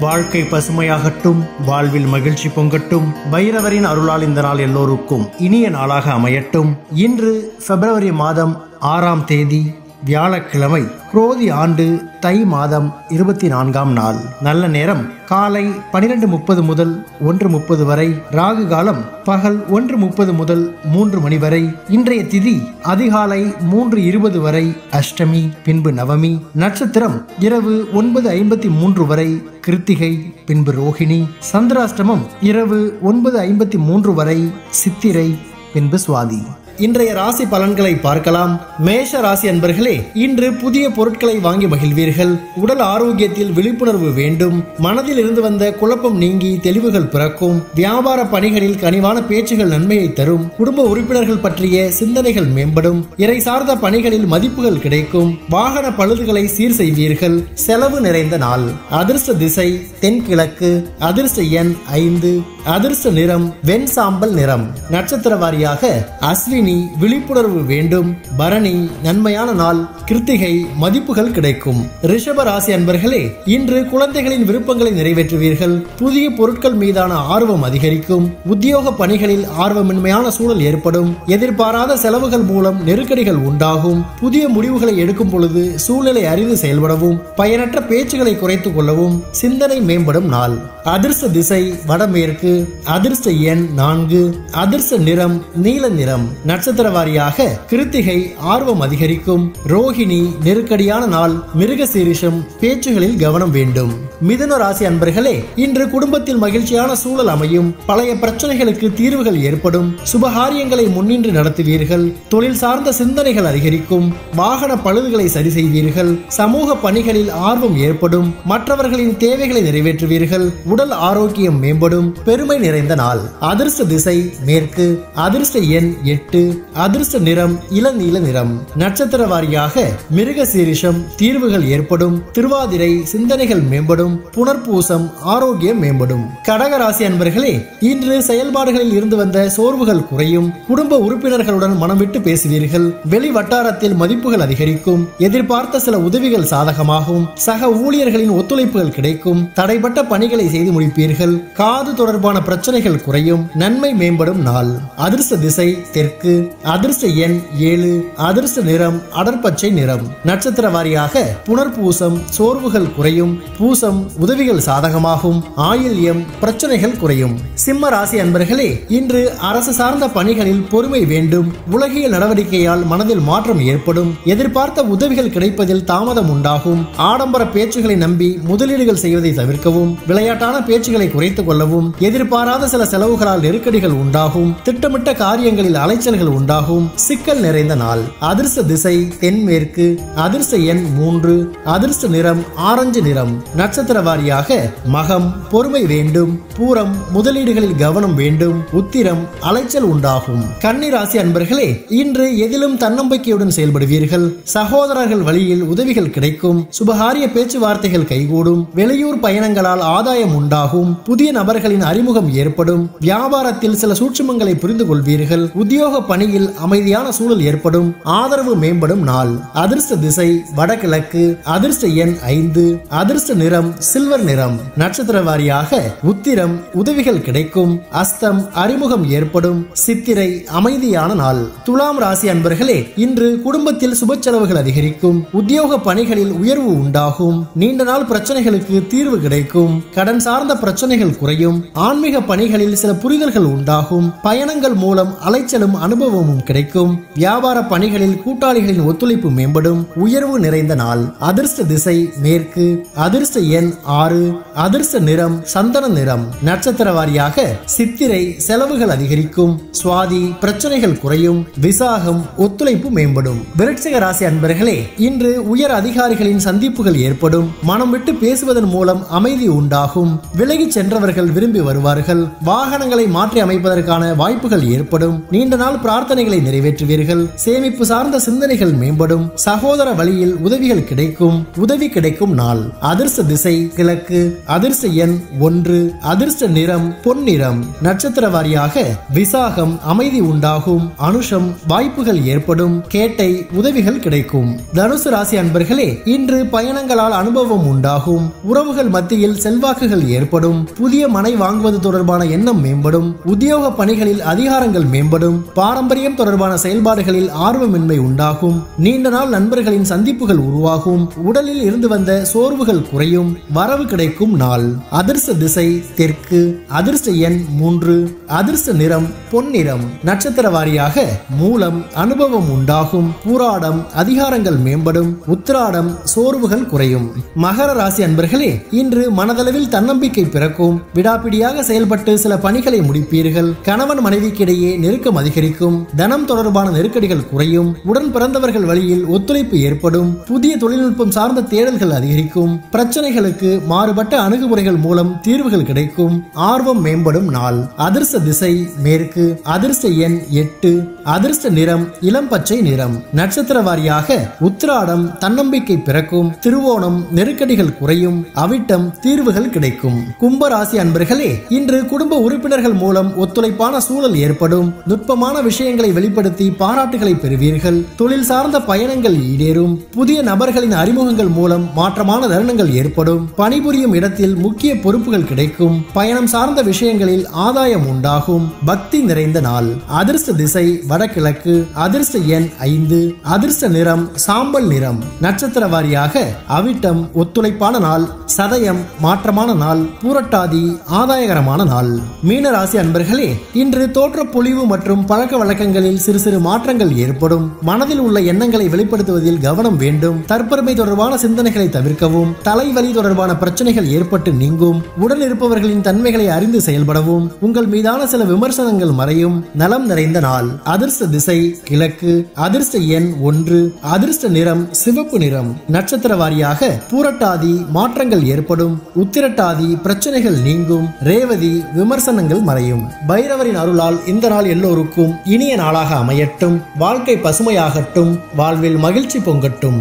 வாழ்க்கை பசுமையாகட்டும், வாழ்வில் மகிழ்ச்சி பொங்கட்டும். பைரவரின் அருளால் இந்த நாள் எல்லோருக்கும் இனிய நாளாக அமையட்டும். இன்று பிப்ரவரி மாதம் 6ஆம் தேதி வியாழக்கிழமை, குரோதி ஆண்டு தை மாதம் 24ஆம் நாள். நல்ல நேரம் காலை 12:30 முதல் 1:30 வரை. ராகு காலம் பகல் 1:30 முதல் 3 மணி வரை. இன்றைய திதி அதிகாலை 3:20 வரை அஷ்டமி, பின்பு நவமி. நட்சத்திரம் இரவு 9:53 வரை கிருத்திகை, பின்பு ரோஹிணி. சந்திராஷ்டமம் இரவு 9:53 வரை சித்திரை, பின்பு சுவாதி. இன்றைய ராசி பலன்களை பார்க்கலாம். மேஷ ராசி அன்பர்களே, இன்று புதிய பொருட்களை வாங்கி மகிழ்வீர்கள். உடல் ஆரோக்கியத்தில் விழிப்புணர்வு வேண்டும். மனதில் இருந்து வந்த குழப்பம் நீங்கி தெளிவுகள் பிறக்கும். வியாபார பணிகளில் கனிவான பேச்சுகள் நன்மையை தரும். குடும்ப உறுப்பினர்கள் பற்றிய சிந்தனைகள் மேம்படும். இறை சார்ந்த பணிகளில் மதிப்புகள் கிடைக்கும். வாகன பழுதுகளை சீர் செய்வீர்கள். செலவு நிறைந்த நாள். அதிர்ஷ்ட திசை தென்கிழக்கு. அதிர்ஷ்ட எண் 5. அதிர்ஷ்ட நிறம் வெண் சாம்பல் நிறம். நட்சத்திர வாரியாக அஸ்வினி, விழிப்புணர்வு வேண்டும். பரணி, நன்மையான நாள். கிருத்திகை, மதிப்புகள் கிடைக்கும். ரிஷப ராசி அன்பர்களே, இன்று குழந்தைகளின் விருப்பங்களை நிறைவேற்றுவீர்கள். புதிய பொருட்கள் மீதான ஆர்வம் அதிகரிக்கும். உத்தியோக பணிகளில் ஆர்வமின்மையான சூழல் ஏற்படும். எதிர்பாராத செலவுகள் மூலம் நெருக்கடிகள் உண்டாகும். புதிய முடிவுகளை எடுக்கும் பொழுது சூழ்நிலை அறிந்து செயல்படவும், பயனற்ற பேச்சுகளை குறைத்துக் கொள்ளவும் சிந்தனை மேம்படும் நாள். அதிர்ஷ்ட திசை வடமேற்கு. அதிர்ஷ்ட எண் 4. அதிர்ஷ்ட நிறம் நீல நிறம். நட்சத்திர வாரியாக கிருத்திகை, ஆர்வம் அதிகரிக்கும். ரோஹிணி, நெருக்கடியான நாள். மிருகசீரிஷம், பேச்சுகளில் கவனம் வேண்டும். மிதுன ராசி அன்பர்களே, இன்று குடும்பத்தில் மகிழ்ச்சியான சூழல் அமையும். பழைய பிரச்சனைகளுக்கு தீர்வுகள் ஏற்படும். சுபகாரியங்களை முன்னின்று நடத்துவீர்கள். தொழில் சார்ந்த சிந்தனைகள் அதிகரிக்கும். வாகன பழுதுகளை சரி செய்வீர்கள். சமூக பணிகளில் ஆர்வம் ஏற்படும். மற்றவர்களின் தேவைகளை நிறைவேற்றுவீர்கள். உடல் ஆரோக்கியம் மேம்படும். பெருமை நிறைந்த நாள். அதிர்ஷ்ட திசை மேற்கு. அதிர்ஷ்ட எண் 8. அதிர்ஷ்ட நிறம் இளநீல நிறம். நட்சத்திர வாரியாக மிருகசீரிஷம், தீர்வுகள் ஏற்படும். திருவாதிரை, சிந்தனைகள் மேம்படும். புனர்பூசம், ஆரோக்கியம் மேம்படும். கடகராசி அன்பர்களே, இன்று செயல்பாடுகளில் இருந்து வந்த சோர்வுகள் குறையும். குடும்ப உறுப்பினர்களுடன் மனம் விட்டு பேசுவீர்கள். வெளி வட்டாரத்தில் மதிப்புகள் அதிகரிக்கும். எதிர்பார்த்த சில உதவிகள் சாதகமாகும். சக ஊழியர்களின் ஒத்துழைப்புகள் கிடைக்கும். தடைப்பட்ட பணிகளை செய்து முடிப்பீர்கள். காது தொடர்பான பிரச்சனைகள் குறையும். நன்மை மேம்படும் நாள். அதிர்ஷ்ட திசை தெற்கு. அதிர்ஷ்ட எண் 7. அதிர்ஷ்ட நிறம் அடர்பச்சை நிறம். நட்சத்திர வாரியாக புனர்பூசம், சோர்வுகள் குறையும். பூசம், உதவிகள் சாதகமாகும். ஆயில்யம், பிரச்சனைகள் குறையும். சிம்ம ராசி அன்பர்களே, இன்று அரசு சார்ந்த பணிகளில் பொறுமை வேண்டும். உலகிய நடவடிக்கையால் மனதில் மாற்றம் ஏற்படும். எதிர்பார்த்த உதவிகள் கிடைப்பதில் தாமதம் உண்டாகும். ஆடம்பர பேச்சுகளை நம்பி முதலீடுகள் செய்வதை தவிர்க்கவும். விளையாட்டான பேச்சுகளை குறைத்துக் கொள்ளவும். எதிர்பாராத சில செலவுகளால் நெருக்கடிகள் உண்டாகும். திட்டமிட்ட காரியங்களில் அலைச்சல்கள் உண்டாகும். சிக்கல் நிறைந்த நாள். அதிர்ஷ்ட திசை தென்மேற்கு. அதிர்ஷ்ட எண் 3. அதிர்ஷ்ட நிறம் ஆரஞ்சு நிறம். நட்சத்திர வாரியாக மகம், பொறுமை வேண்டும். பூரம், முதலீடுகளில் கவனம் வேண்டும். உத்திரம், அலைச்சல் உண்டாகும். கன்னி ராசி அன்பர்களே, இன்று எதிலும் தன்னம்பிக்கையுடன் செயல்படுவீர்கள். சகோதரர்கள் வழியில் உதவிகள் கிடைக்கும். சுபகாரிய பேச்சுவார்த்தைகள் கைகூடும். வெளியூர் பயணங்களால் ஆதாயம் உண்டாகும். புதிய நபர்களின் அறிமுகம் ஏற்படும். வியாபாரத்தில் சில சூட்சுமங்களை புரிந்து கொள்வீர்கள். உத்தியோக பணியில் அமைதியான சூழல் ஏற்படும். ஆதரவு மேம்படும் நாள். அதிர்ஷ்ட திசை வடகிழக்கு. அதிர்ஷ்ட எண் 5. அதிர்ஷ்ட நிறம் சில்வர் நிறம். நட்சத்திர வாரியாக உத்திரம், உதவிகள் கிடைக்கும். அஸ்தம், அறிமுகம் ஏற்படும். சித்திரை, அமைதியான நாள். துலாம் ராசி அன்பர்களே, இன்று குடும்பத்தில் சுப செலவுகள் அதிகரிக்கும். உத்தியோக பணிகளில் உயர்வு உண்டாகும். நீண்ட நாள் பிரச்சனைகளுக்கு தீர்வு கிடைக்கும். கடன் சார்ந்த பிரச்சனைகள் குறையும். ஆன்மீக பணிகளில் சில புரிதல்கள் உண்டாகும். பயணங்கள் மூலம் அலைச்சலும் அனுபவமும் கிடைக்கும். வியாபார பணிகளில் கூட்டாளிகளின் ஒத்துழைப்பு மேம்படும். உயர்வு நிறைந்த நாள். அதிர்ஷ்ட திசை மேற்கு. அதிர்ஷ்ட எண் 6. அதிர்ஷ்ட நிறம் சந்தன நிறம். நட்சத்திர வாரியாக சித்திரை, செலவுகள் அதிகரிக்கும். சுவாதி, பிரச்சனைகள் குறையும். விசாகம், ஒத்துழைப்பு மேம்படும். விருட்சிக ராசி அன்பர்களே, இன்று உயர் அதிகாரிகளின் சந்திப்புகள் ஏற்படும். மனம் விட்டு பேசுவதன் மூலம் அமைதி உண்டாகும். விலகி சென்றவர்கள் விரும்பி வருவார்கள். செய்வார்கள். வாகனங்களை மாற்றி அமைப்பதற்கான வாய்ப்புகள் ஏற்படும். நீண்ட நாள் பிரார்த்தனைகளை நிறைவேற்றுவீர்கள். சேமிப்பு சார்ந்த சிந்தனைகள் மேம்படும். சகோதர வழியில் உதவிகள் கிடைக்கும். உதவி கிடைக்கும் நாள். அதிர்ஷ்ட திசை கிழக்கு. அதிர்ஷ்ட எண் 1. அதிர்ஷ்ட நிறம் பொன்னிறம். நட்சத்திர வாரியாக விசாகம் அமைதி உண்டாகும். அனுஷம் வாய்ப்புகள் ஏற்படும். கேட்டை உதவிகள் கிடைக்கும். தனுசு ராசி அன்பர்களே, இன்று பயணங்களால் அனுபவம் உண்டாகும். உறவுகள் மத்தியில் செல்வாக்குகள் ஏற்படும். புதிய மனை வாங்குவது தொடர்பான எண்ணம் மேம்படும். உத்தியோக பணிகளில் அதிகாரங்கள் மேம்படும். பாரம்பரியம் தொடர்பான செயல்பாடுகளில் ஆர்வமின்மை உண்டாகும். நீண்ட நாள் நண்பர்களின் சந்திப்புகள் உருவாகும். உடலில் இருந்து வந்த சோர்வுகள் குறையும். வரவு கிடைக்கும் நாள். அதிர்ஷ்ட திசை தெற்கு. அதிர்ஷ்ட எண் 3. அதிர்ஷ்ட நிறம் பொன்னிறம். நட்சத்திர வாரியாக மூலம் அனுபவம் உண்டாகும். பூராடம் அதிகாரங்கள் மேம்படும். உத்திராடம் சோர்வுகள் குறையும். மகர ராசி அன்பர்களே, இன்று மனதளவில் தன்னம்பிக்கை பிறக்கும். விடாப்பிடியாக செயல்பட்டு சில பணிகளை முடிப்பீர்கள். கணவன் மனைவிக்கிடையே நெருக்கம் அதிகரிக்கும். தனம் தொடர்பான நெருக்கடிகள் குறையும். உடன் பிறந்தவர்கள் வழியில் ஒத்துழைப்பு ஏற்படும். புதிய தொழில்நுட்பம் சார்ந்த தேடல்கள் அதிகரிக்கும். பிரச்சனைகளுக்கு மாறுபட்ட அணுகுமுறைகள் மூலம் தீர்வுகள் கிடைக்கும். ஆர்வம் மேம்படும் நாள். அதிர்ஷ்ட திசை மேற்கு. அதிர்ஷ்ட எண் 8. அதிர்ஷ்ட நிறம் இளம் பச்சை நிறம். நட்சத்திர வாரியாக உத்திராடம் தன்னம்பிக்கை பிறக்கும். திருவோணம் நெருக்கடிகள் குறையும். அவிட்டம் தீர்வுகள் கிடைக்கும். கும்பராசி அன்பர்களே, இன்று குடும்ப உறுப்பினர்கள் மூலம் ஒத்துழைப்பான சூழல் ஏற்படும். நுட்பமான விஷயங்களை வெளிப்படுத்தி பாராட்டுகளை பெறுவீர்கள். தொழில் சார்ந்த பயணங்கள் ஈடேறும். புதிய நபர்களின் அறிமுகங்கள் மூலம் மாற்றமான தருணங்கள் ஏற்படும். பணிபுரியும் இடத்தில் முக்கிய பொறுப்புகள் கிடைக்கும். பயணம் சார்ந்த விஷயங்களில் ஆதாயம் உண்டாகும். பக்தி நிறைந்த நாள். அதிர்ஷ்ட திசை வடகிழக்கு. அதிர்ஷ்ட எண் 5. அதிர்ஷ்ட நிறம் சாம்பல் நிறம். நட்சத்திர வாரியாக அவிட்டம் ஒத்துழைப்பான நாள். சதயம் மாற்றமான நாள். பூரட்டாதி ஆதாயகரமான நாள். மீன ராசி அன்பர்களே, இன்று தோற்ற பொலிவு மற்றும் பழக்க வழக்கங்களில் சிறு சிறு மாற்றங்கள் ஏற்படும். மனதில் உள்ள எண்ணங்களை வெளிப்படுத்துவதில் கவனம் வேண்டும். தற்பெருமை தொடர்பான சிந்தனைகளை தவிர்க்கவும். தலைவலி தொடர்பான பிரச்சனைகள் ஏற்பட்டு நீங்கும். உடன் இருப்பவர்களின் தன்மைகளை அறிந்து செயல்படவும். உங்கள் மீதான சில விமர்சனங்கள் மறையும். நலம் நிறைந்த நாள். அதிர்ஷ்ட திசை கிழக்கு. அதிர்ஷ்ட எண் 1. அதிர்ஷ்ட நிறம் சிவப்பு நிறம். நட்சத்திர வாரியாக பூரட்டாதி மாற்றங்கள் ஏற்படும். உத்திரட்டாதி பிரச்சனைகள் நீங்கும். ரேவதி விமர்சனங்கள் மறையும். பைரவரின் அருளால் இந்த நாள் எல்லோருக்கும் இனிய நாளாக அமையட்டும். வாழ்க்கை பசுமையாகட்டும். வாழ்வில் மகிழ்ச்சி பொங்கட்டும்.